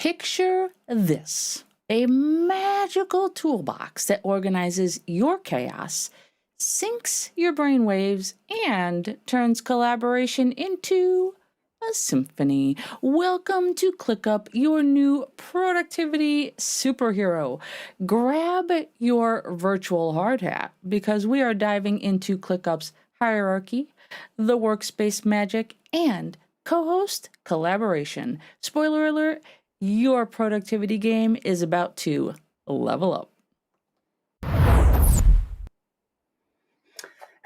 Picture this: a magical toolbox that organizes your chaos, syncs your brainwaves, and turns collaboration into a symphony. Welcome to ClickUp, your new productivity superhero. Grab your virtual hard hat because we are diving into ClickUp's hierarchy, the workspace magic, and co-host collaboration. Spoiler alert, your productivity game is about to level up.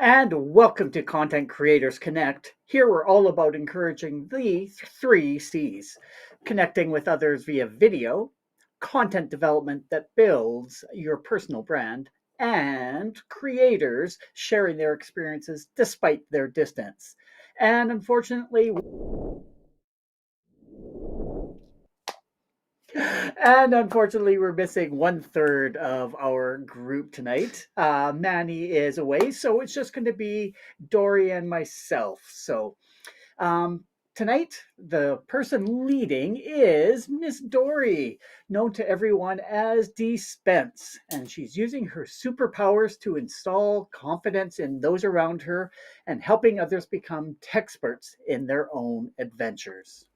And welcome to Content Creators Connect. Here we're all about encouraging the 3 C's: connecting with others via video, content development that builds your personal brand, and creators sharing their experiences despite their distance. And unfortunately, we're missing 1/3 of our group tonight. Manny is away, so it's just going to be Dori and myself. So um, tonight, the person leading is Miss Dori, known to everyone as DSpence, and she's using her superpowers to install confidence in those around her and helping others become experts in their own adventures.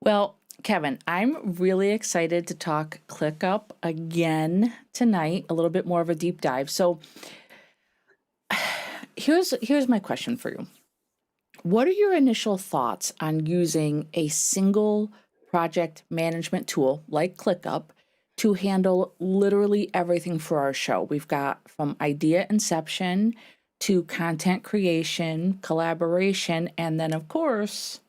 Well, Kevin, I'm really excited to talk ClickUp again tonight, a little bit more of a deep dive. So here's my question for you. What are your initial thoughts on using a single project management tool like ClickUp to handle literally everything for our show? We've got from idea inception to content creation, collaboration, and then, of course,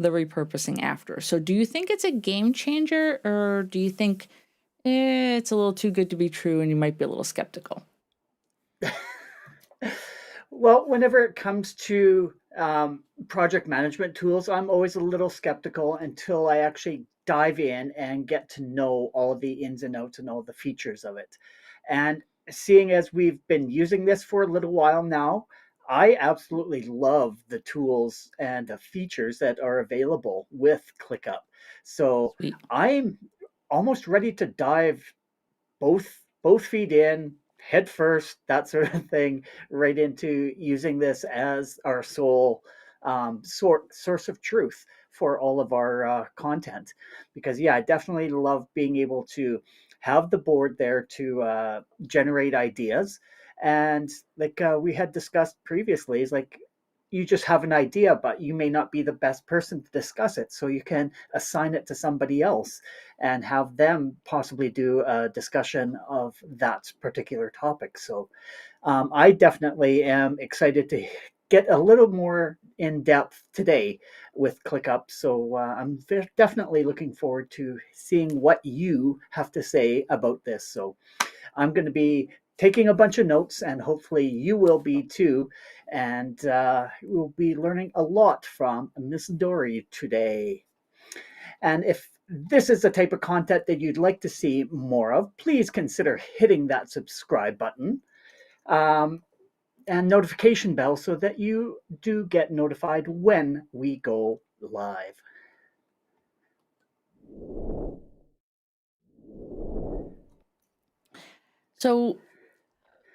the repurposing after. So, do you think it's a game changer, or do you think it's a little too good to be true and you might be a little skeptical? Well, whenever it comes to project management tools, I'm always a little skeptical until I actually dive in and get to know all the ins and outs and all the features of it. And seeing as we've been using this for a little while now, I absolutely love the tools and the features that are available with ClickUp. So Sweet. I'm almost ready to dive both feet in, head first, that sort of thing, right into using this as our sole source of truth for all of our content. Because yeah, I definitely love being able to have the board there to generate ideas. And like we had discussed previously, is like you just have an idea, but you may not be the best person to discuss it. So you can assign it to somebody else and have them possibly do a discussion of that particular topic. So I definitely am excited to get a little more in depth today with ClickUp. So I'm definitely looking forward to seeing what you have to say about this. So I'm going to be taking a bunch of notes, and hopefully you will be too. And we'll be learning a lot from Miss Dory today. And if this is the type of content that you'd like to see more of, please consider hitting that subscribe button um, and notification bell so that you do get notified when we go live. So,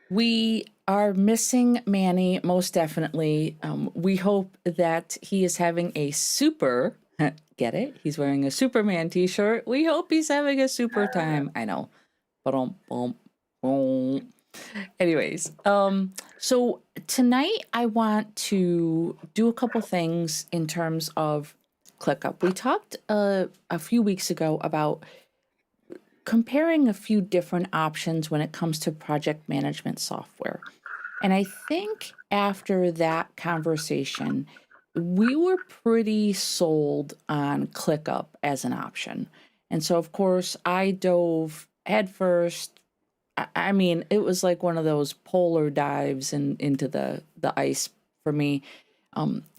we are missing Manny most definitely. We hope that he is having a super, get it? He's wearing a Superman t shirt. We hope he's having a super time. I know. Ba-dum, bum, boom. Anyways, so tonight I want to do a couple things in terms of ClickUp. We talked a few weeks ago about comparing a few different options when it comes to project management software. And I think after that conversation, we were pretty sold on ClickUp as an option. And so, of course, I dove headfirst. I mean, it was like one of those polar dives into the ice for me.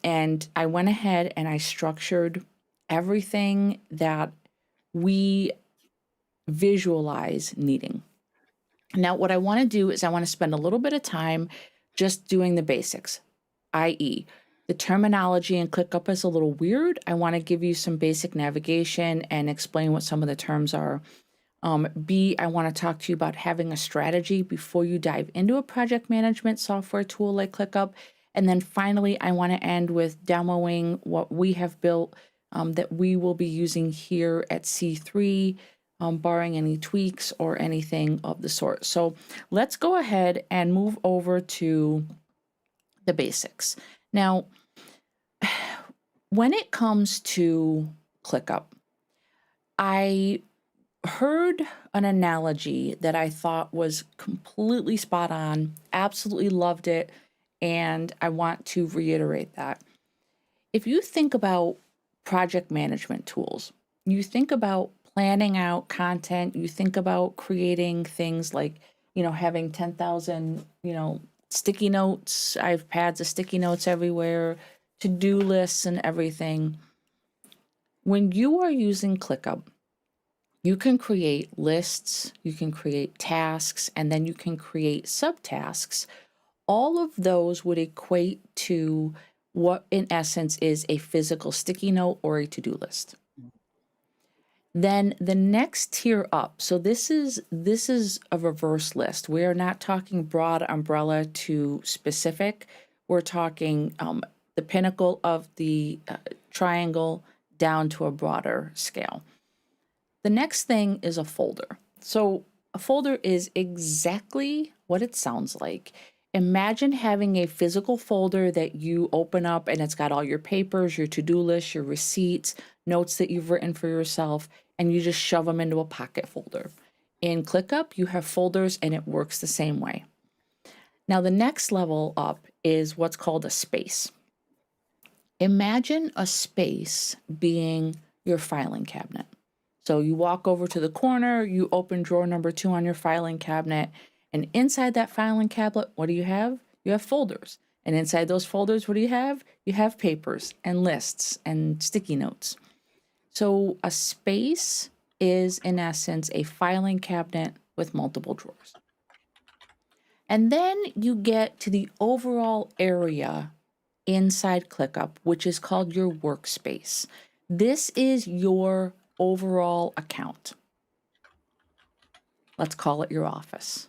And I went ahead and I structured everything that we visualize needing. Now, what I want to do is I want to spend a little bit of time just doing the basics, i.e., The terminology in ClickUp is a little weird. I want to give you some basic navigation and explain what some of the terms are. B, I want to talk to you about having a strategy before you dive into a project management software tool like ClickUp. And then finally, I want to end with demoing what we have built that we will be using here at C3, barring any tweaks or anything of the sort. So let's go ahead and move over to the basics. Now, when it comes to ClickUp, I heard an analogy that I thought was completely spot on, absolutely loved it, and I want to reiterate that. If you think about project management tools, you think about planning out content, you think about creating things like, having 10,000, sticky notes. I have pads of sticky notes everywhere, to-do lists and everything. When you are using ClickUp, you can create lists, you can create tasks, and then you can create subtasks. All of those would equate to what, in essence, is a physical sticky note or a to-do list. Then the next tier up, so this is a reverse list. We are not talking broad umbrella to specific. We're talking the pinnacle of the triangle down to a broader scale. The next thing is a folder. So a folder is exactly what it sounds like. Imagine having a physical folder that you open up and it's got all your papers, your to-do list, your receipts, notes that you've written for yourself, and you just shove them into a pocket folder. In ClickUp, you have folders and it works the same way. Now, the next level up is what's called a space. Imagine a space being your filing cabinet. So you walk over to the corner, you open drawer number 2 on your filing cabinet, and inside that filing cabinet, what do you have? You have folders. And inside those folders, what do you have? You have papers and lists and sticky notes. So a space is, in essence, a filing cabinet with multiple drawers. And then you get to the overall area inside ClickUp, which is called your workspace. This is your overall account. Let's call it your office,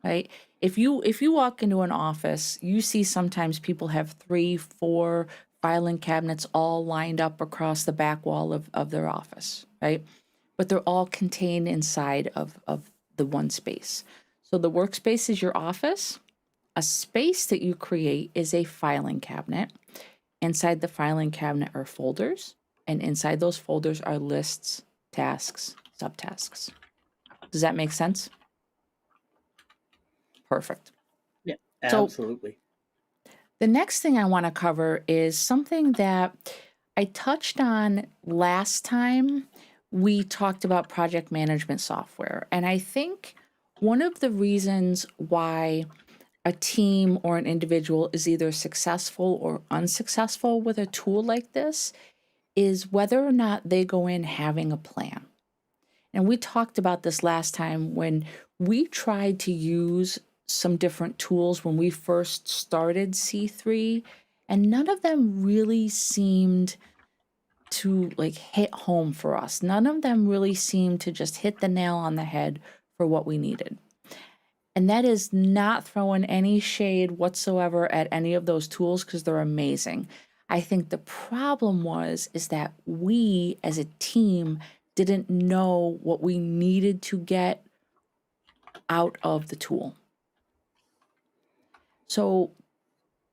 right? If you walk into an office, you see sometimes people have 3, 4 filing cabinets all lined up across the back wall of their office, right? But they're all contained inside of the one space. So the workspace is your office. A space that you create is a filing cabinet. Inside the filing cabinet are folders, and inside those folders are lists, tasks, subtasks. Does that make sense? Perfect. Yeah, So absolutely. the next thing I want to cover is something that I touched on last time we talked about project management software. And I think one of the reasons why a team or an individual is either successful or unsuccessful with a tool like this is whether or not they go in having a plan. And we talked about this last time when we tried to use some different tools when we first started C3, and none of them really seemed to hit home for us. None of them really seemed to just hit the nail on the head for what we needed. And that is not throwing any shade whatsoever at any of those tools because they're amazing. I think the problem is that we as a team didn't know what we needed to get out of the tool. So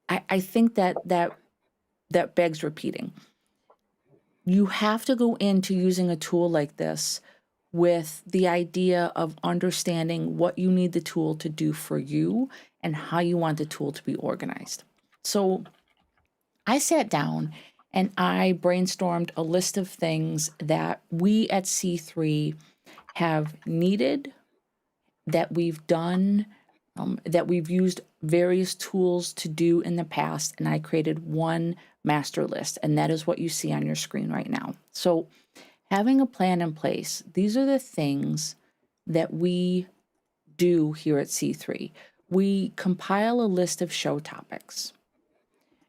I think that begs repeating. You have to go into using a tool like this with the idea of understanding what you need the tool to do for you and how you want the tool to be organized. So I sat down and I brainstormed a list of things that we at C3 have needed, that we've done, that we've used various tools to do in the past, and I created one master list, and that is what you see on your screen right now. So having a plan in place, these are the things that we do here at C3. We compile a list of show topics,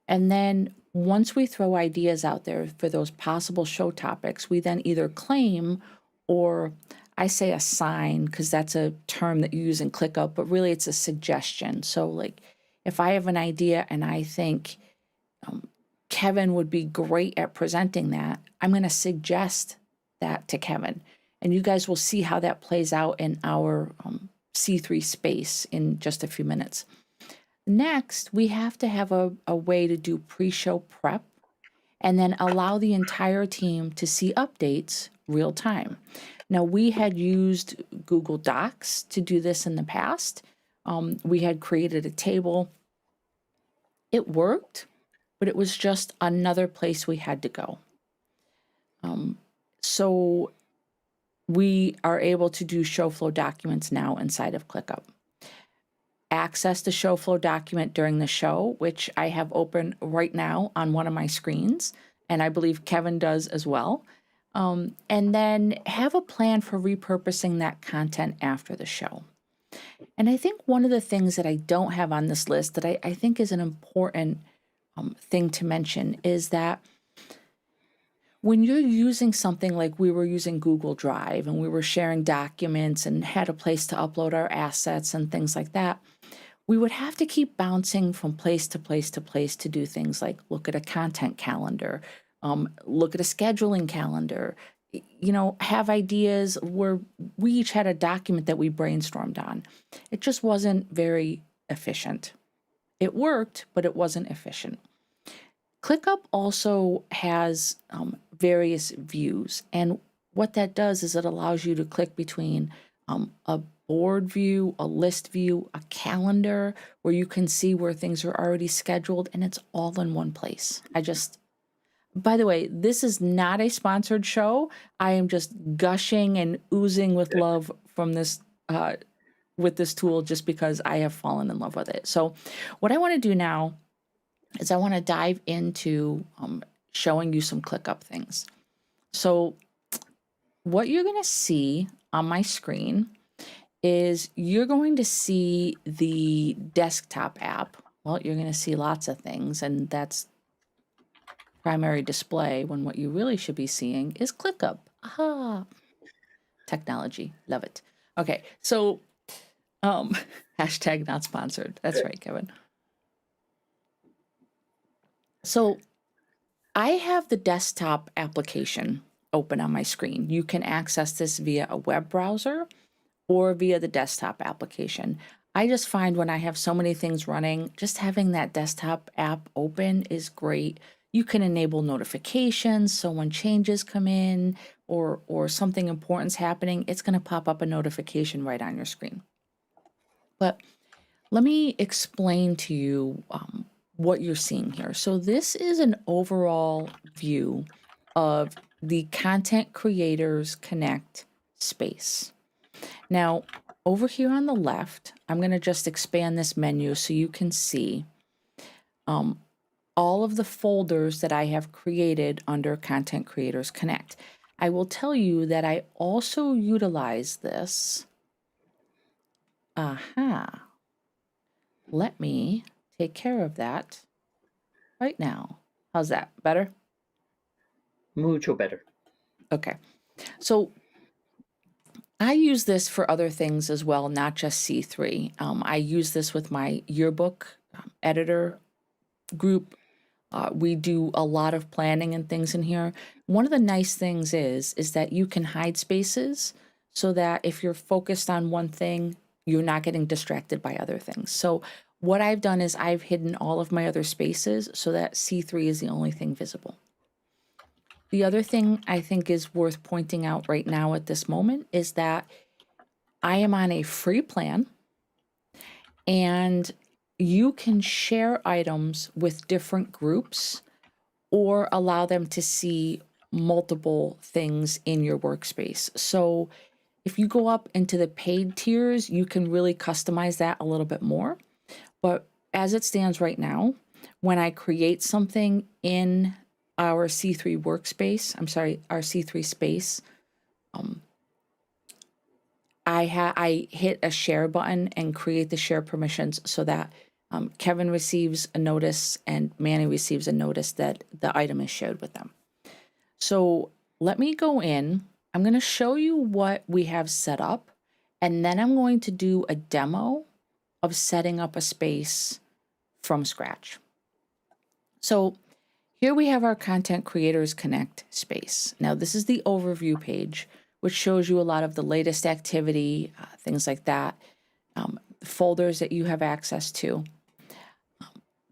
and then once we throw ideas out there for those possible show topics, we then either claim, or I say assign because that's a term that you use in ClickUp, but really it's a suggestion. So like if I have an idea and I think Kevin would be great at presenting that, I'm going to suggest that to Kevin. And you guys will see how that plays out in our C3 space in just a few minutes. Next, we have to have a way to do pre-show prep and then allow the entire team to see updates real time. Now, we had used Google Docs to do this in the past. We had created a table. It worked, but it was just another place we had to go. So we are able to do show flow documents now inside of ClickUp. Access the show flow document during the show, which I have open right now on one of my screens, and I believe Kevin does as well. And then have a plan for repurposing that content after the show. And I think one of the things that I don't have on this list that I think is an important thing to mention is that when you're using something like we were using Google Drive and we were sharing documents and had a place to upload our assets and things like that, we would have to keep bouncing from place to place to place to do things like look at a content calendar, look at a scheduling calendar, have ideas where we each had a document that we brainstormed on. It just wasn't very efficient. It worked, but it wasn't efficient. ClickUp also has various views, and what that does is it allows you to click between a board view, a list view, a calendar, where you can see where things are already scheduled, and it's all in one place. By the way, this is not a sponsored show. I am just gushing and oozing with love from this with this tool just because I have fallen in love with it. So what I want to do now is I want to dive into showing you some ClickUp things. So what you're going to see on my screen is you're going to see the desktop app. Well, you're going to see lots of things, and that's primary display, when what you really should be seeing is ClickUp. Aha! Technology. Love it. Okay, so hashtag not sponsored. That's right, Kevin. So I have the desktop application open on my screen. You can access this via a web browser or via the desktop application. I just find when I have so many things running, just having that desktop app open is great. You can enable notifications, so when changes come in or something important's happening, it's going to pop up a notification right on your screen. But let me explain to you what you're seeing here. So this is an overall view of the Content Creators Connect space. Now, over here on the left, I'm going to just expand this menu so you can see all of the folders that I have created under Content Creators Connect. I will tell you that I also utilize this. Let me take care of that right now. How's that? Better? Mucho better. Okay. So I use this for other things as well, not just C3. I use this with my yearbook editor group. We do a lot of planning and things in here. One of the nice things is that you can hide spaces so that if you're focused on one thing, you're not getting distracted by other things. So what I've done is I've hidden all of my other spaces so that C3 is the only thing visible. The other thing I think is worth pointing out right now at this moment is that I am on a free plan, and you can share items with different groups or allow them to see multiple things in your workspace. So if you go up into the paid tiers, you can really customize that a little bit more. But as it stands right now, when I create something in our C3 workspace, our C3 space, I hit a share button and create the share permissions so that Kevin receives a notice and Manny receives a notice that the item is shared with them. So let me go in. I'm going to show you what we have set up, and then I'm going to do a demo of setting up a space from scratch. So here we have our Content Creators Connect space. Now this is the overview page, which shows you a lot of the latest activity, things like that, folders that you have access to.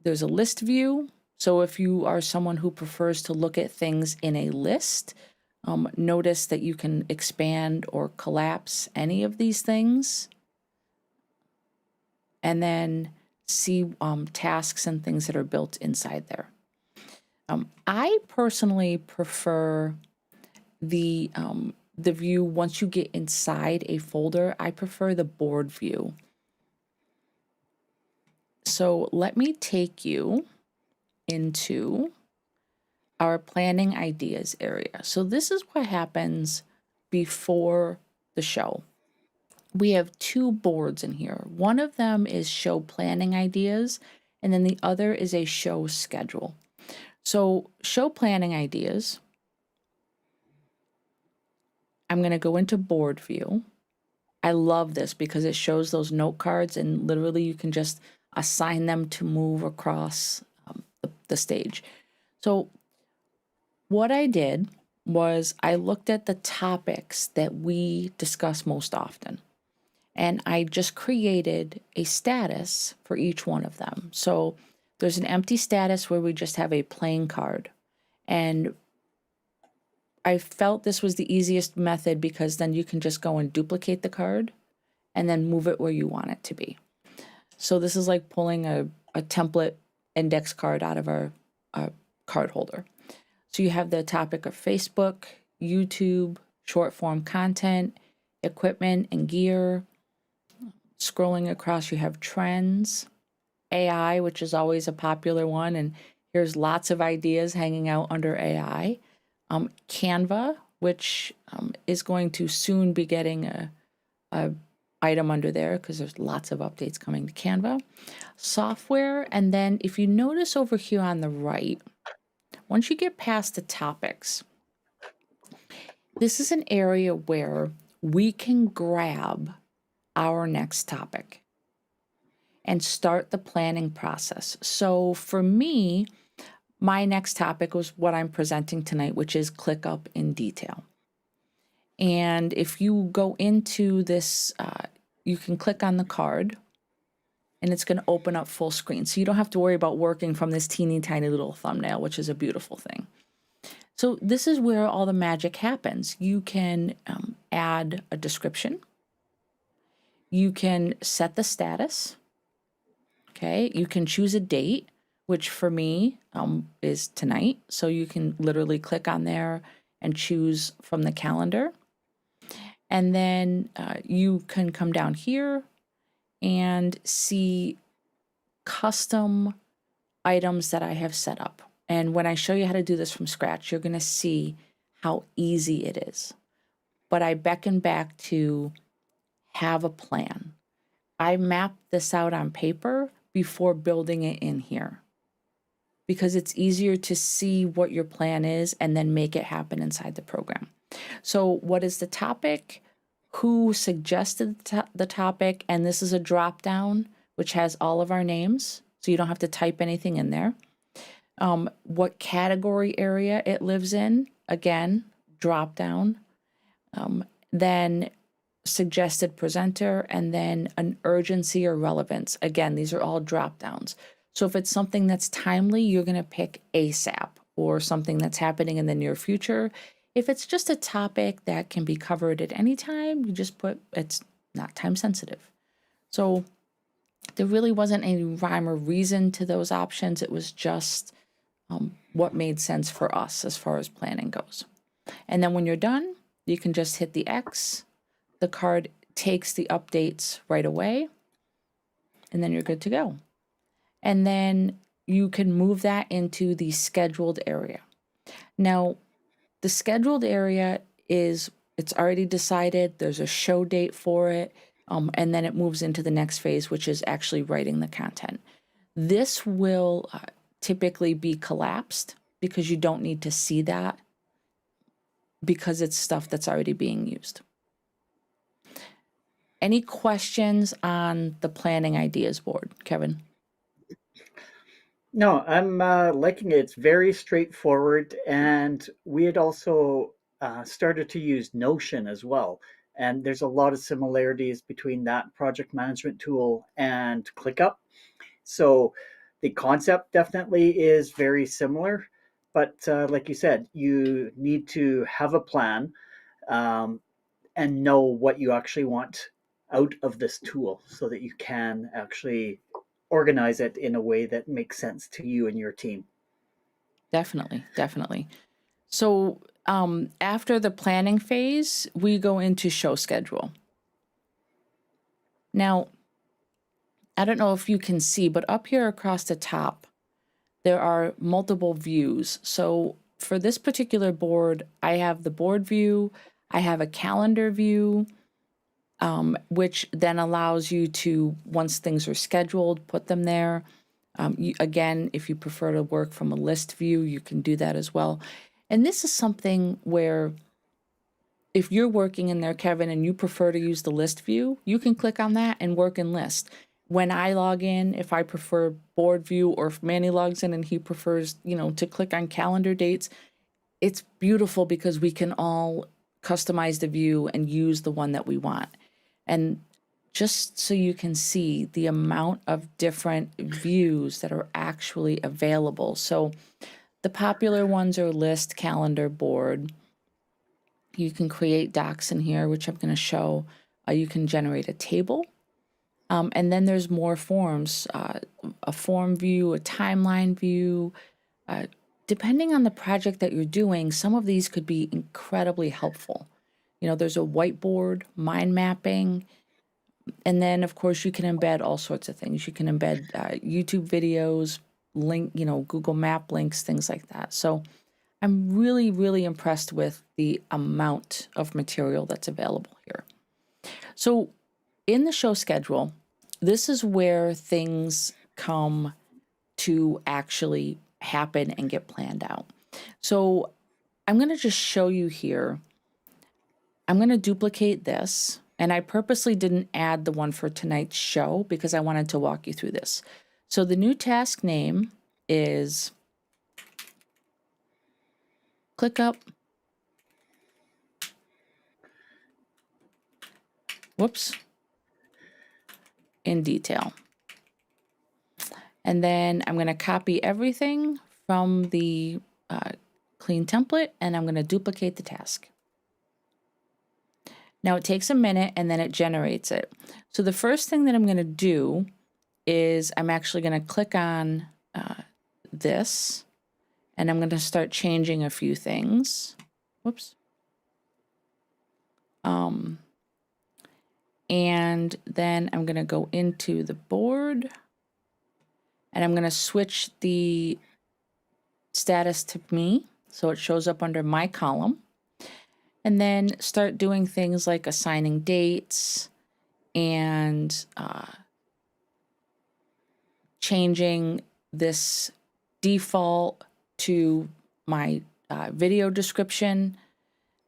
There's a list view. So if you are someone who prefers to look at things in a list, notice that you can expand or collapse any of these things, and then see tasks and things that are built inside there. I personally prefer the view once you get inside a folder. I prefer the board view. So let me take you into our planning ideas area. So this is what happens before the show. We have two boards in here. One of them is show planning ideas, and then the other is a show schedule. So show planning ideas, I'm going to go into board view. I love this because it shows those note cards, and literally you can just assign them to move across the stage. So what I did was I looked at the topics that we discuss most often, and I just created a status for each one of them. So there's an empty status where we just have a plain card, and I felt this was the easiest method because then you can just go and duplicate the card and then move it where you want it to be. So this is like pulling a template index card out of our card holder. So you have the topic of Facebook, YouTube, short form content, equipment and gear. Scrolling across, you have trends, AI, which is always a popular one, and here's lots of ideas hanging out under AI. Canva, which is going to soon be getting a item under there because there's lots of updates coming to Canva. Software, and then if you notice over here on the right, once you get past the topics, this is an area where we can grab our next topic and start the planning process. So for me, my next topic was what I'm presenting tonight, which is ClickUp in detail. And if you go into this, you can click on the card and it's going to open up full screen. So you don't have to worry about working from this teeny tiny little thumbnail, which is a beautiful thing. So this is where all the magic happens. You can add a description. You can set the status. Okay, you can choose a date, which for me is tonight. So you can literally click on there and choose from the calendar. And then you can come down here and see custom items that I have set up. And when I show you how to do this from scratch, you're going to see how easy it is. But I beckon back to have a plan. I mapped this out on paper before building it in here because it's easier to see what your plan is and then make it happen inside the program. So what is the topic? Who suggested the topic? And this is a drop down which has all of our names, so you don't have to type anything in there. What category area it lives in, again, drop down. Then suggested presenter, and then an urgency or relevance. Again, these are all drop downs. So if it's something that's timely, you're going to pick ASAP, or something that's happening in the near future. If it's just a topic that can be covered at any time, you just put it's not time sensitive. So there really wasn't any rhyme or reason to those options. It was just what made sense for us as far as planning goes. And then when you're done, you can just hit the X. The card takes the updates right away, and then you're good to go. And then you can move that into the scheduled area. Now, the scheduled area it's already decided. There's a show date for it, and then it moves into the next phase, which is actually writing the content. This will typically be collapsed because you don't need to see that because it's stuff that's already being used. Any questions on the planning ideas board, Kevin? No, I'm liking it. It's very straightforward, and we had also started to use Notion as well. And there's a lot of similarities between that project management tool and ClickUp. So the concept definitely is very similar, but like you said, you need to have a plan um, and know what you actually want out of this tool so that you can actually organize it in a way that makes sense to you and your team. Definitely, definitely. So after the planning phase, we go into show schedule. Now, I don't know if you can see, but up here across the top, there are multiple views. So for this particular board, I have the board view, I have a calendar view, which then allows you to, once things are scheduled, put them there. Again, if you prefer to work from a list view, you can do that as well. And this is something where if you're working in there, Kevin, and you prefer to use the list view, you can click on that and work in list. When I log in, if I prefer board view, or if Manny logs in and he prefers, to click on calendar dates, it's beautiful because we can all customize the view and use the one that we want. And just so you can see the amount of different views that are actually available. So the popular ones are list, calendar, board. You can create docs in here, which I'm going to show. You can generate a table. And then there's more forms, a form view, a timeline view. Depending on the project that you're doing, some of these could be incredibly helpful. There's a whiteboard, mind mapping, and then of course you can embed all sorts of things. You can embed YouTube videos, Google Map links, things like that. So I'm really, really impressed with the amount of material that's available here. So in the show schedule, this is where things come to actually happen and get planned out. So I'm going to just show you here. I'm going to duplicate this, and I purposely didn't add the one for tonight's show because I wanted to walk you through this. So the new task name is ClickUp. Whoops. In detail. And then I'm going to copy everything from the clean template, and I'm going to duplicate the task. Now it takes a minute and then it generates it. So the first thing that I'm going to do is I'm actually going to click on this, and I'm going to start changing a few things. Whoops. And then I'm going to go into the board, and I'm going to switch the status to me so it shows up under my column, and then start doing things like assigning dates and changing this default to my video description,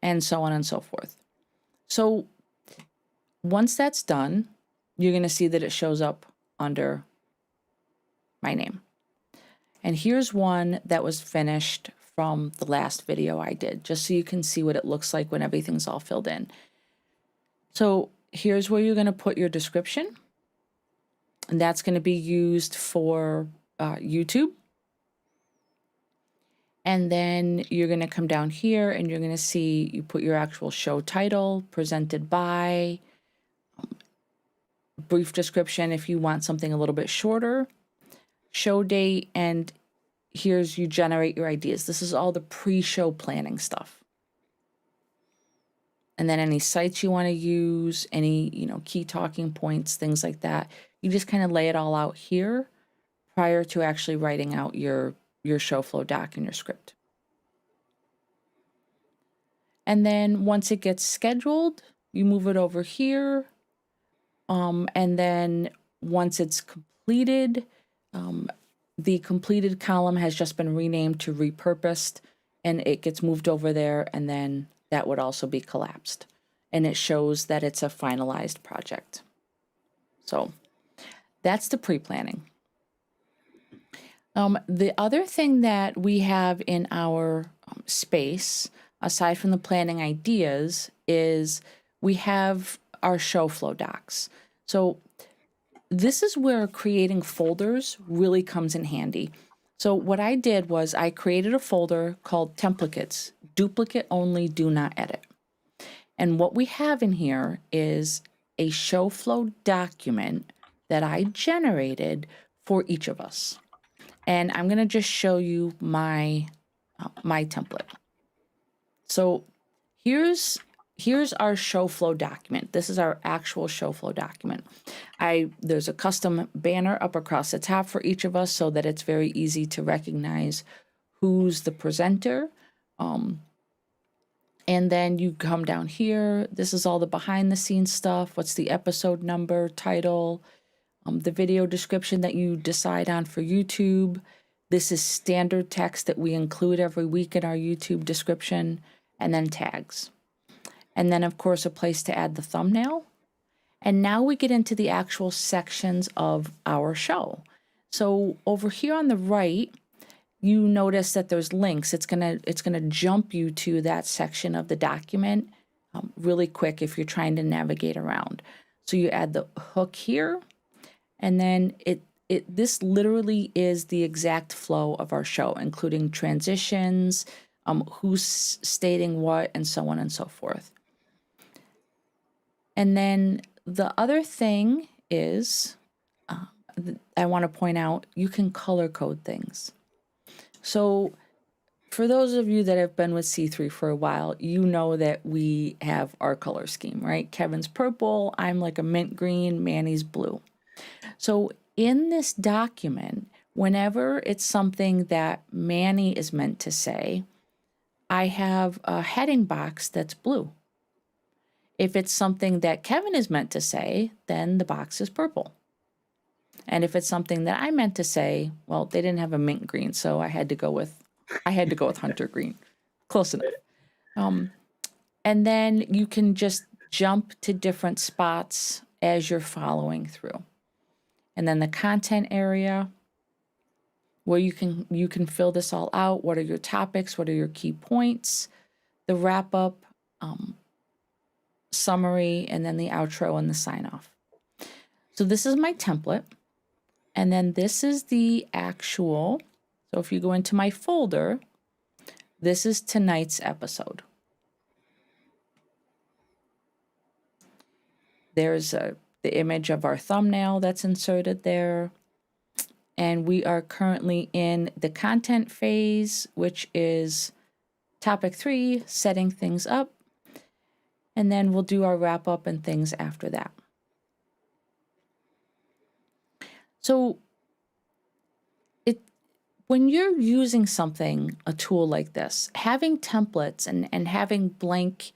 and so on and so forth. So once that's done, you're going to see that it shows up under my name. And here's one that was finished from the last video I did, just so you can see what it looks like when everything's all filled in. So here's where you're going to put your description, and that's going to be used for YouTube. And then you're going to come down here and you're going to see you put your actual show title, presented by, brief description if you want something a little bit shorter, show date, and here's you generate your ideas. This is all the pre-show planning stuff. And then any sites you want to use, any, key talking points, things like that. You just kind of lay it all out here prior to actually writing out your show flow doc and your script. And then once it gets scheduled, you move it over here. And then once it's completed, The completed column has just been renamed to repurposed, and it gets moved over there, and then that would also be collapsed. And it shows that it's a finalized project. So that's the pre-planning. The other thing that we have in our space, aside from the planning ideas, is we have our show flow docs. So this is where creating folders really comes in handy. So what I did was I created a folder called Templates, duplicate only, do not edit. And what we have in here is a show flow document that I generated for each of us. And I'm going to just show you my template. So here's our show flow document. This is our actual show flow document. There's a custom banner up across the top for each of us so that it's very easy to recognize who's the presenter. And then you come down here. This is all the behind the scenes stuff. What's the episode number, title, the video description that you decide on for YouTube. This is standard text that we include every week in our YouTube description, and then tags. And then, of course, a place to add the thumbnail. And now we get into the actual sections of our show. So over here on the right, you notice that there's links. It's gonna jump you to that section of the document really quick if you're trying to navigate around. So you add the hook here, and then this literally is the exact flow of our show, including transitions, who's stating what, and so on and so forth. And then the other thing is, I want to point out, you can color code things. So for those of you that have been with C3 for a while, you know that we have our color scheme, right? Kevin's purple, I'm like a mint green, Manny's blue. So in this document, whenever it's something that Manny is meant to say, I have a heading box that's blue. If it's something that Kevin is meant to say, then the box is purple. And if it's something that I meant to say, well, they didn't have a mint green, so I had to go with hunter green. Close enough. And then you can just jump to different spots as you're following through. And then the content area, where you can fill this all out. What are your topics? What are your key points? The wrap up, summary, and then the outro and the sign off. So this is my template. And then this is the actual, so if you go into my folder, this is tonight's episode. There's the image of our thumbnail that's inserted there. And we are currently in the content phase, which is topic 3, setting things up. And then we'll do our wrap up and things after that. So when you're using something, a tool like this, having templates and having blank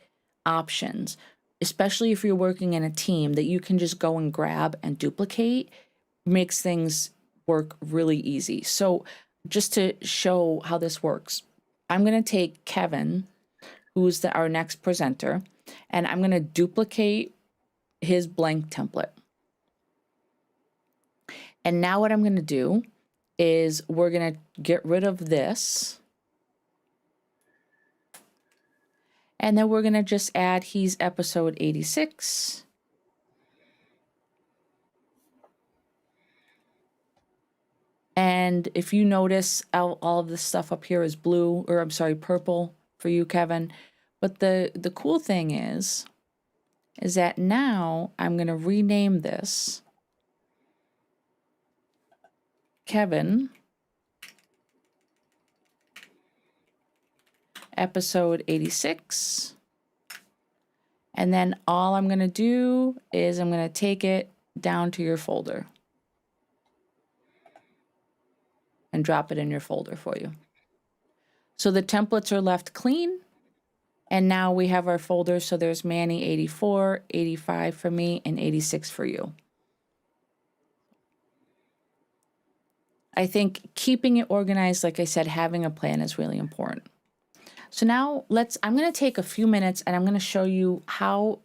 options, especially if you're working in a team that you can just go and grab and duplicate, makes things work really easy. So just to show how this works, I'm going to take Kevin, who's our next presenter, and I'm going to duplicate his blank template. And now what I'm going to do is we're going to get rid of this. And then we're going to just add he's episode 86. And if you notice, all of this stuff up here is blue, or I'm sorry, purple for you, Kevin. But the cool thing is that now I'm going to rename this Kevin episode 86. And then all I'm going to do is I'm going to take it down to your folder and drop it in your folder for you. So the templates are left clean. And now we have our folders. So there's Manny 84, 85 for me, and 86 for you. I think keeping it organized, like I said, having a plan is really important. So now I'm going to take a few minutes and I'm going to show you how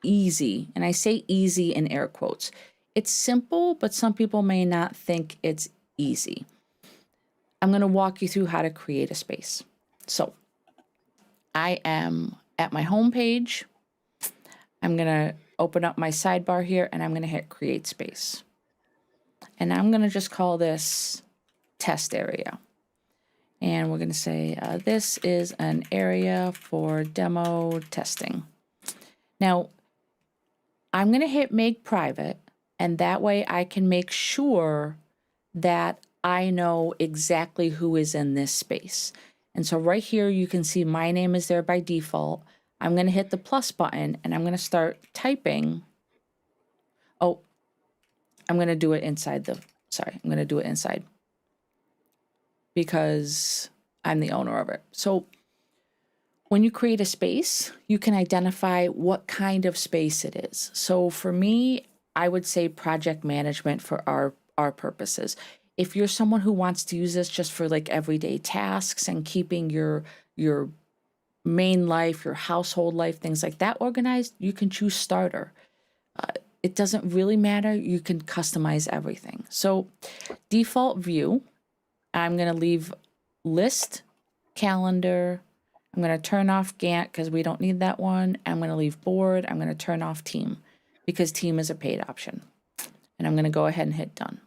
easy, and I say easy in air quotes. It's simple, but some people may not think it's easy. I'm going to walk you through how to create a space. So I am at my home page. I'm going to open up my sidebar here and I'm going to hit create space. And I'm going to just call this test area. And we're going to say this is an area for demo testing. Now, I'm going to hit make private, and that way I can make sure that I know exactly who is in this space. And so right here, you can see my name is there by default. I'm going to hit the plus button and I'm going to start typing. Oh, I'm going to do it inside I'm going to do it inside because I'm the owner of it. So when you create a space, you can identify what kind of space it is. So for me, I would say project management for our purposes. If you're someone who wants to use this just for like everyday tasks and keeping your main life, your household life, things like that organized, you can choose starter. It doesn't really matter. You can customize everything. So default view, I'm going to leave list, calendar. I'm going to turn off Gantt because we don't need that one. I'm going to leave board. I'm going to turn off team because team is a paid option. And I'm going to go ahead and hit done.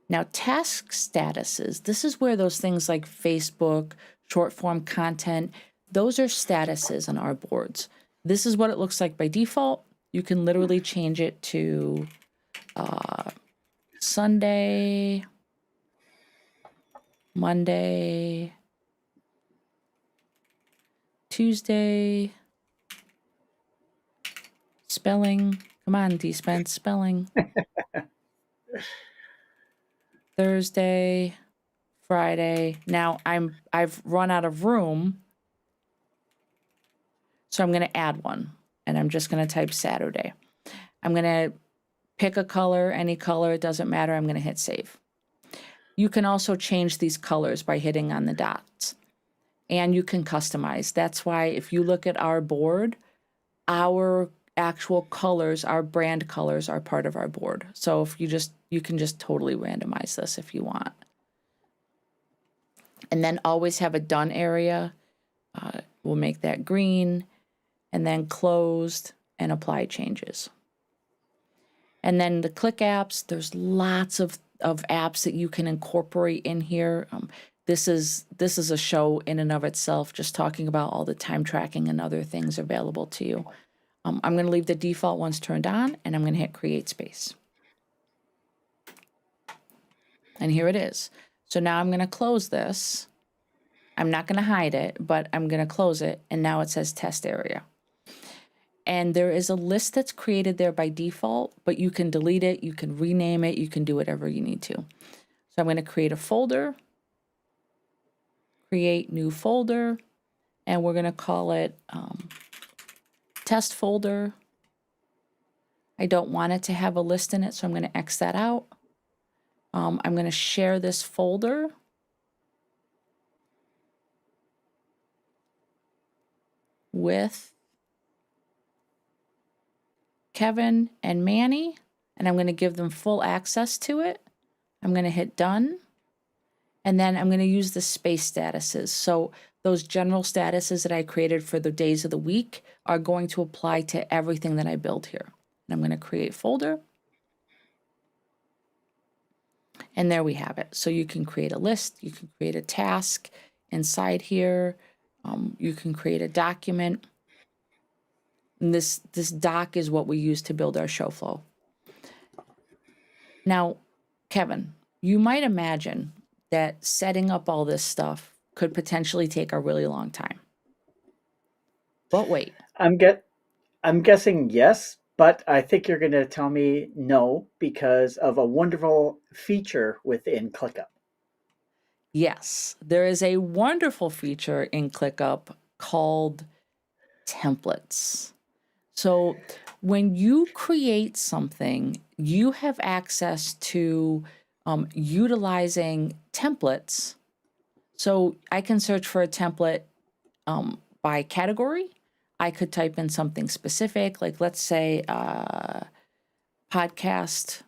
Now, task statuses, this is where those things like Facebook, short form content, those are statuses on our boards. This is what it looks like by default. You can literally change it to Sunday, Monday, Tuesday, spelling. Come on, DSpence, spelling. Thursday, Friday. Now I've run out of room, so I'm going to add one, and I'm just going to type Saturday. I'm going to pick a color, any color, it doesn't matter. I'm going to hit save. You can also change these colors by hitting on the dots, and you can customize. That's why if you look at our board, our actual colors, our brand colors are part of our board. So if you can just totally randomize this if you want. And then always have a done area. We'll make that green, and then closed and apply changes. And then the Click apps, there's lots of apps that you can incorporate in here. This is a show in and of itself, just talking about all the time tracking and other things available to you. I'm going to leave the default ones turned on, and I'm going to hit create space. And here it is. So now I'm going to close this. I'm not going to hide it, but I'm going to close it. And now it says test area. And there is a list that's created there by default, but you can delete it, you can rename it, you can do whatever you need to. So I'm going to create a folder, create new folder, and we're going to call it test folder. I don't want it to have a list in it, so I'm going to X that out. I'm going to share this folder with Kevin and Manny, and I'm going to give them full access to it. I'm going to hit done, and then I'm going to use the space statuses. So those general statuses that I created for the days of the week are going to apply to everything that I build here. And I'm going to create folder. And there we have it. So you can create a list, you can create a task inside here, you can create a document. And this doc is what we use to build our show flow. Now, Kevin, you might imagine that setting up all this stuff could potentially take a really long time. But wait. I'm guessing yes, but I think you're going to tell me no because of a wonderful feature within ClickUp. Yes, there is a wonderful feature in ClickUp called templates. So when you create something, you have access to utilizing templates. So I can search for a template by category. I could type in something specific, like let's say podcast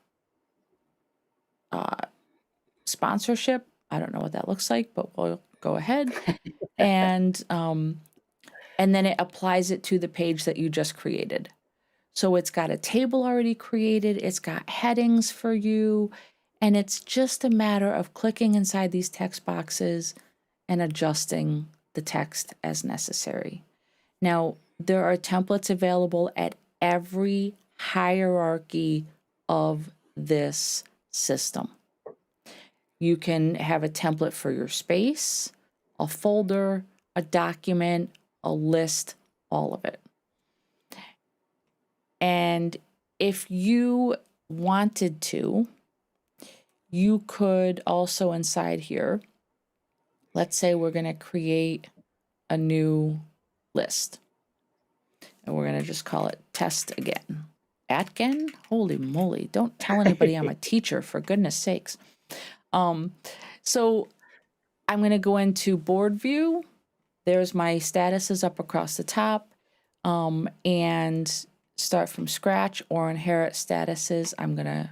sponsorship. I don't know what that looks like, but we'll go ahead. And then it applies it to the page that you just created. So it's got a table already created, it's got headings for you, and it's just a matter of clicking inside these text boxes and adjusting the text as necessary. Now, there are templates available at every hierarchy of this system. You can have a template for your space, a folder, a document, a list, all of it. And if you wanted to, you could also inside here, let's say we're going to create a new list. And we're going to just call it test again. Atgen? Holy moly. Don't tell anybody I'm a teacher, for goodness sakes. So I'm going to go into board view. There's my statuses up across the top. And start from scratch or inherit statuses. I'm going to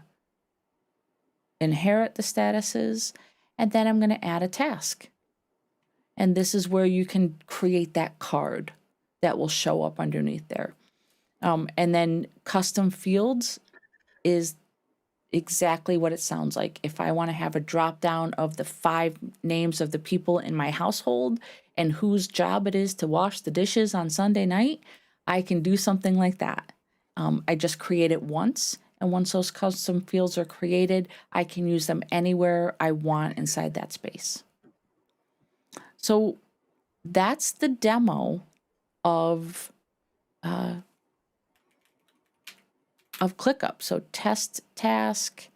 inherit the statuses, and then I'm going to add a task. And this is where you can create that card that will show up underneath there. And then custom fields is exactly what it sounds like. If I want to have a drop down of the 5 names of the people in my household and whose job it is to wash the dishes on Sunday night, I can do something like that. I just create it once, and once those custom fields are created, I can use them anywhere I want inside that space. So that's the demo of ClickUp. So test task.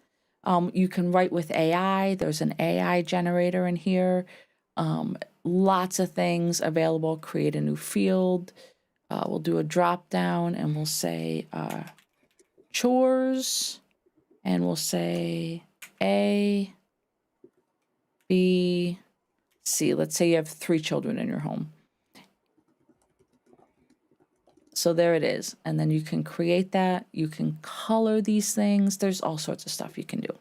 You can write with AI. There's an AI generator in here. Lots of things available. Create a new field. We'll do a drop down and we'll say chores, and we'll say A, B, C. Let's say you have 3 children in your home. So there it is. And then you can create that. You can color these things. There's all sorts of stuff you can do.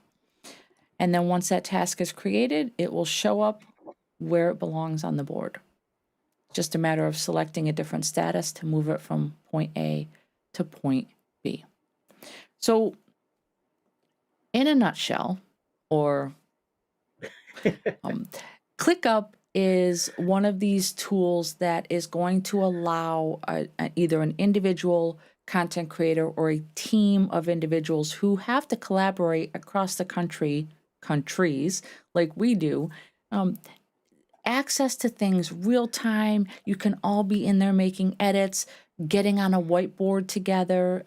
And then once that task is created, it will show up where it belongs on the board. Just a matter of selecting a different status to move it from point A to point B. So in a nutshell, or ClickUp is one of these tools that is going to allow either an individual content creator or a team of individuals who have to collaborate across the countries like we do, access to things real time. You can all be in there making edits, getting on a whiteboard together,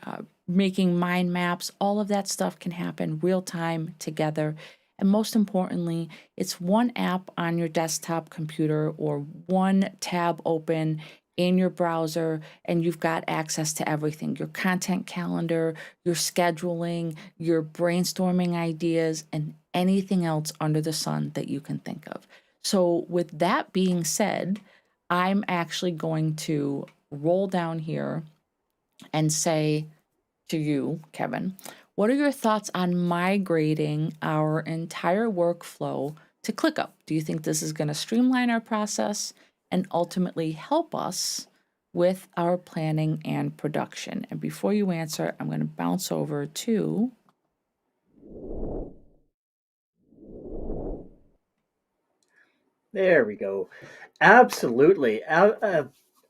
making mind maps. All of that stuff can happen real time together. And most importantly, it's one app on your desktop computer or one tab open in your browser, and you've got access to everything: your content calendar, your scheduling, your brainstorming ideas, and anything else under the sun that you can think of. So with that being said, I'm actually going to roll down here and say to you, Kevin, what are your thoughts on migrating our entire workflow to ClickUp? Do you think this is going to streamline our process and ultimately help us with our planning and production? And before you answer, I'm going to bounce over to There we go. Absolutely.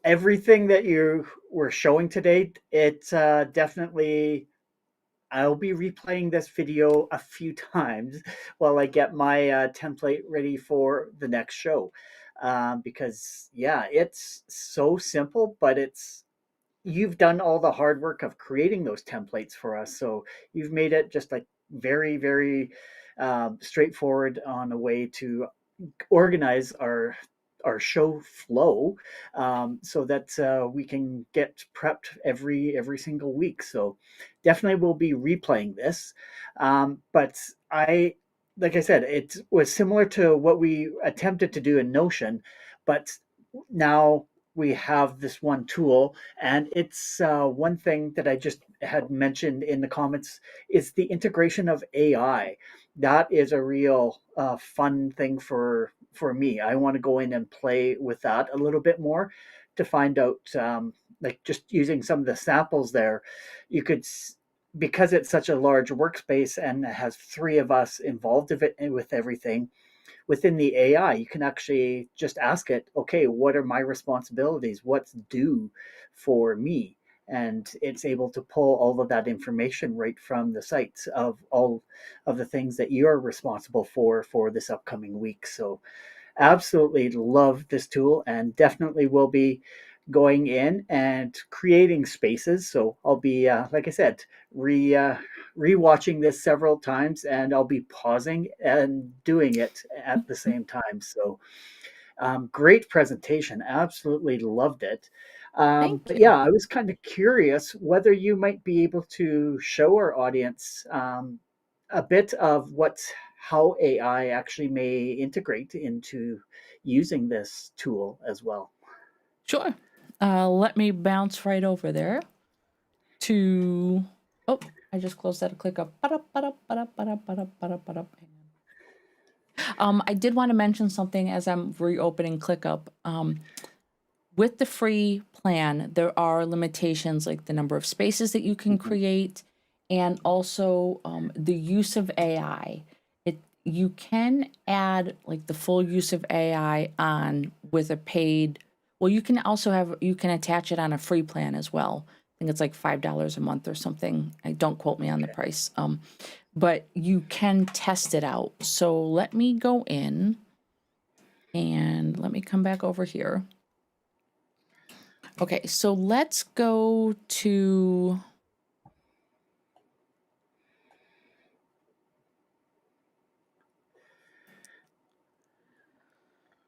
Everything that you were showing today, it definitely, I'll be replaying this video a few times while I get my template ready for the next show. Because, yeah, it's so simple, but you've done all the hard work of creating those templates for us. So you've made it just like very, very straightforward on a way to organize our show flow, so that we can get prepped every single week. So definitely we'll be replaying this, but I like I said, it was similar to what we attempted to do in Notion, but now we have this one tool, and it's one thing that I just had mentioned in the comments is the integration of AI. That is a real fun thing for me. I want to go in and play with that a little bit more to find out, like just using some of the samples there, you could because it's such a large workspace and has three of us involved with everything within the AI, you can actually just ask it, okay, what are my responsibilities? What's due for me? And it's able to pull all of that information right from the sites of all of the things that you're responsible for this upcoming week. So absolutely love this tool and definitely will be going in and creating spaces. So I'll be, like I said, rewatching this several times, and I'll be pausing and doing it at the same time. So great presentation. Absolutely loved it. Thank But you. yeah, I was kind of curious whether you might be able to show our audience a bit of how AI actually may integrate into using this tool as well. Sure. Let me bounce right over there to. Oh, I just closed that a ClickUp. I did want to mention something as I'm reopening ClickUp. With the free plan, there are limitations like the number of spaces that you can Mhm. create and also the use of AI. You can add like the full use of AI on with a paid. Well, you can attach it on a free plan as well. I think it's like $5 a month or something. I don't quote me on the Okay. price. But you can test it out. So let me go in and let me come back over here. Okay, so let's go to.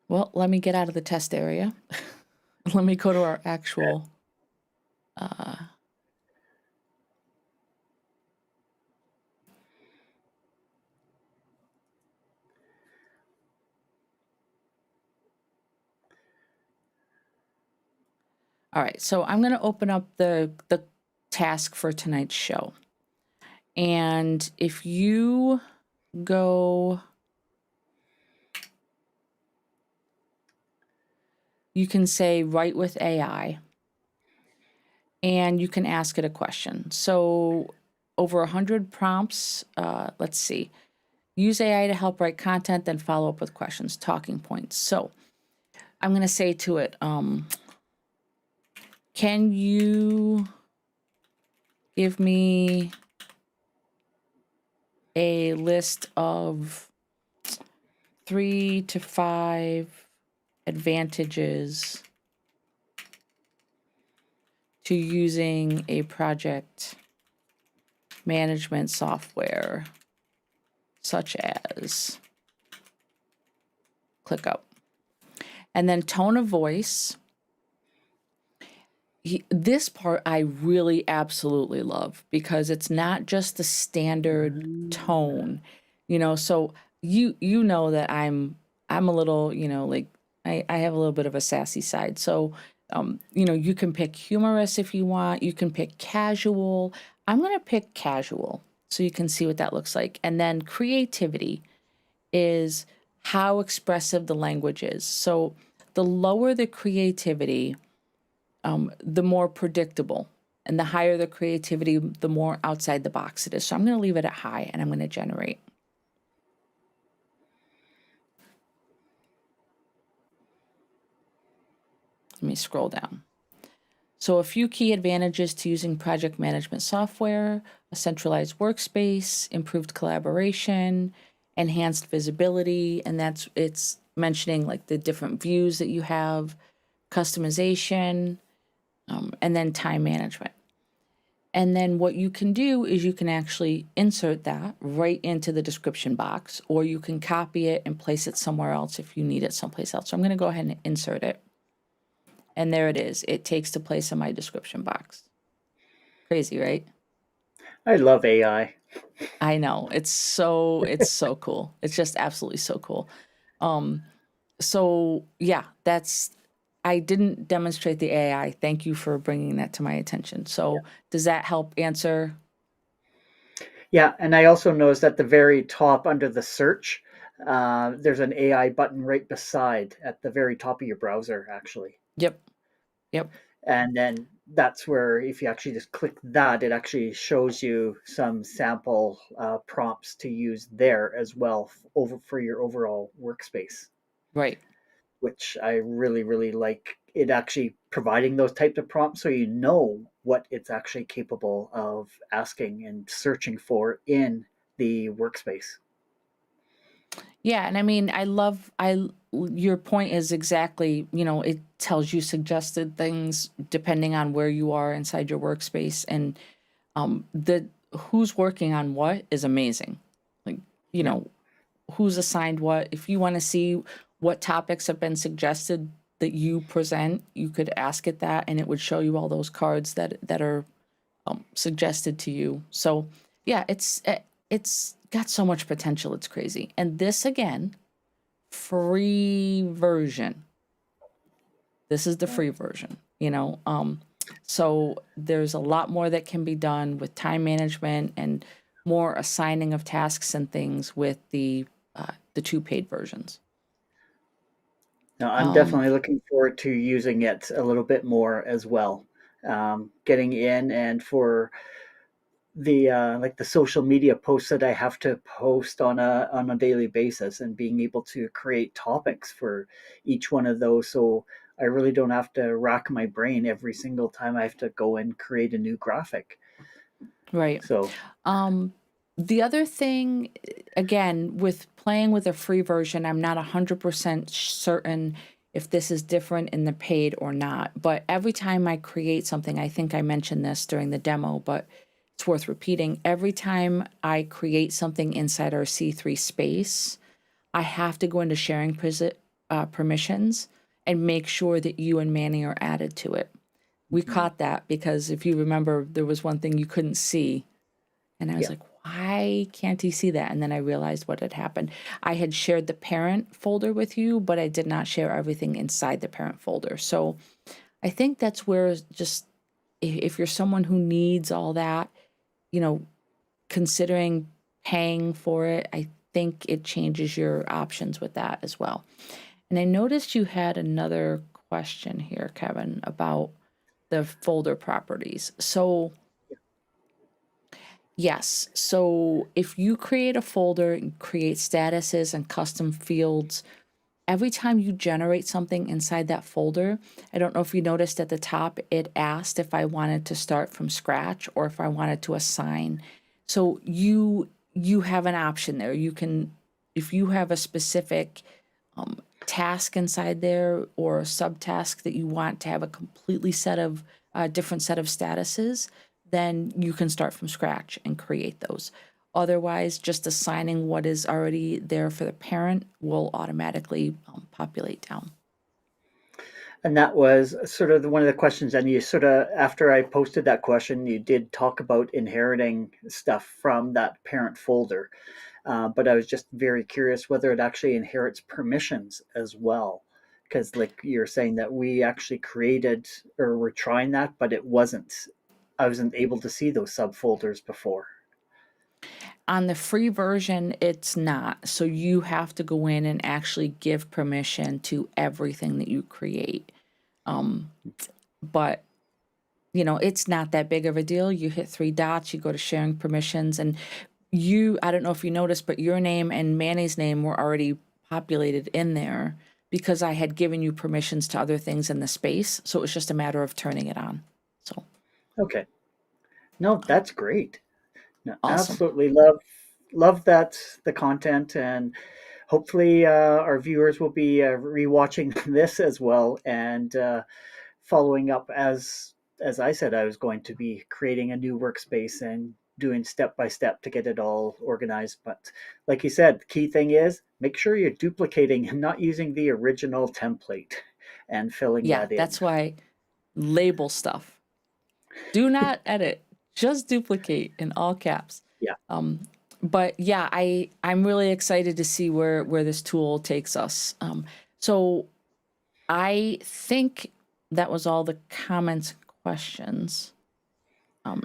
Well, let me get out of the test area. Let me go to our actual. Uh, all right, so I'm going to open up the task for tonight's show. And if you go, you can say write with AI and you can ask it a question. So over 100 prompts, let's see. Use AI to help write content, then follow up with questions, talking points. So I'm going to say to it, can you give me a list of 3 to 5 advantages to using a project management software such as ClickUp? And then tone of voice. This part I really absolutely love because it's not just the standard tone, so you know that I'm a little, like I have a little bit of a sassy side. So you can pick humorous if you want, you can pick casual. I'm going to pick casual so you can see what that looks like. And then creativity is how expressive the language is. So the lower the creativity, the more predictable. And the higher the creativity, the more outside the box it is. So I'm going to leave it at high and I'm going to generate. Let me scroll down. So a few key advantages to using project management software: a centralized workspace, improved collaboration, enhanced visibility, and it's mentioning like the different views that you have, customization, and then time management. And then what you can do is you can actually insert that right into the description box, or you can copy it and place it somewhere else if you need it someplace else. So I'm going to go ahead and insert it. And there it is. It takes the place of my description box. Crazy, right? I love AI. I know. It's so cool. It's just absolutely so cool. Um so yeah, that's I didn't demonstrate the AI. Thank you for bringing that to my attention. So does that help answer? Yeah, and I also noticed at the very top under the search, there's an AI button right beside at the very top of your browser, actually. Yep. Yep. And then that's where, if you actually just click that, it actually shows you some sample prompts to use there as well over for your overall workspace, Right. which I really, really like. It actually providing those types of prompts so you know what it's actually capable of asking and searching for in the workspace. Yeah, and I mean, your point is exactly, it tells you suggested things depending on where you are inside your workspace, and the who's working on what is amazing. Like, you Yeah. know, who's assigned what. If you want to see what topics have been suggested that you present, you could ask it that, and it would show you all those cards that are suggested to you. So yeah, it's got so much potential. It's crazy. And this again, free version. This is the free version. So there's a lot more that can be done with time management and more assigning of tasks and things with the two paid versions. No, I'm Um, definitely looking forward to using it a little bit more as well. Getting in and for the like the social media posts that I have to post on a daily basis and being able to create topics for each one of those, so I really don't have to rack my brain every single time I have to go and create a new graphic. right. So Um, the other thing, again, with playing with a free version, I'm not 100% certain if this is different in the paid or not. But every time I create something, I think I mentioned this during the demo, but it's worth repeating. Every time I create something inside our C3 space, I have to go into sharing permissions and make sure that you and Manny are added to it. We mhm, caught that because if you remember, there was one thing you couldn't see and I was yeah. like, why can't he see that? And then I realized what had happened. I had shared the parent folder with you, but I did not share everything inside the parent folder. So I think that's where just if you're someone who needs all that, you know, considering paying for it, I think it changes your options with that as well. And I noticed you had another question here, Kevin, about the folder properties. So yes. So if you create a folder and create statuses and custom fields, every time you generate something inside that folder, I don't know if you noticed at the top, it asked if I wanted to start from scratch or if I wanted to assign. So you have an option there. You can, if you have a specific task inside there or a subtask that you want to have a completely different set of statuses, then you can start from scratch and create those. Otherwise, just assigning what is already there for the parent will automatically populate down. And that was sort of one of the questions. And you sort of, after I posted that question, you did talk about inheriting stuff from that parent folder. But I was just very curious whether it actually inherits permissions as well. Because, like you're saying, that we actually created or were trying that, but I wasn't able to see those subfolders before. On the free version, it's not. So you have to go in and actually give permission to everything that you create. Um, but it's not that big of a deal. You hit three dots, you go to sharing permissions, and I don't know if you noticed, but your name and Manny's name were already populated in there because I had given you permissions to other things in the space. So it was just a matter of turning it on. So Okay. No, that's great. No, awesome. absolutely love that the content, and hopefully our viewers will be rewatching this as well and following up as I said I was going to be creating a new workspace and doing step by step to get it all organized. But like you said, the key thing is make sure you're duplicating and not using the original template and filling Yeah, that in. that's why label stuff. Do not edit. just duplicate in all caps. Yeah. But yeah, I'm really excited to see where this tool takes us. So I think that was all the comments and questions.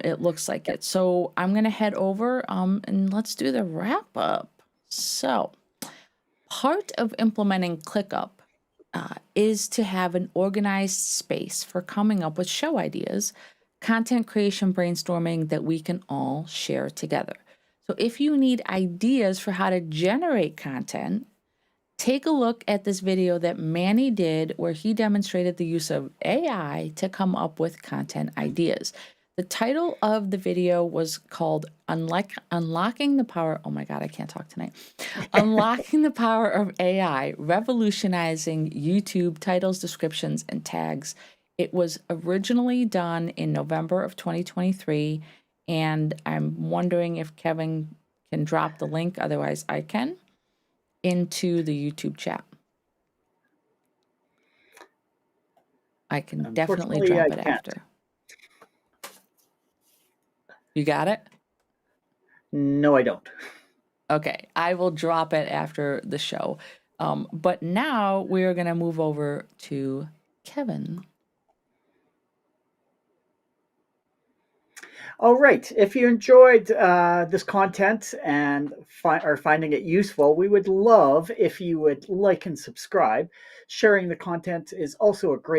It looks like it. So I'm going to head over and let's do the wrap up. So part of implementing ClickUp is to have an organized space for coming up with show ideas, content creation brainstorming that we can all share together. So if you need ideas for how to generate content, take a look at this video that Manny did where he demonstrated the use of AI to come up with content ideas. The title of the video was called Unlocking the Power. Oh my God, I can't talk tonight. Unlocking the Power of AI, Revolutionizing YouTube Titles, Descriptions, and Tags. It was originally done in November of 2023, and I'm wondering if Kevin can drop the link, otherwise I can, into the YouTube chat. I can definitely drop it after. You got it? No, I don't. Okay, I will drop it after the show. But now we're going to move over to Kevin. All right. If you enjoyed this content and are finding it useful, we would love if you would like and subscribe. Sharing the content is also a great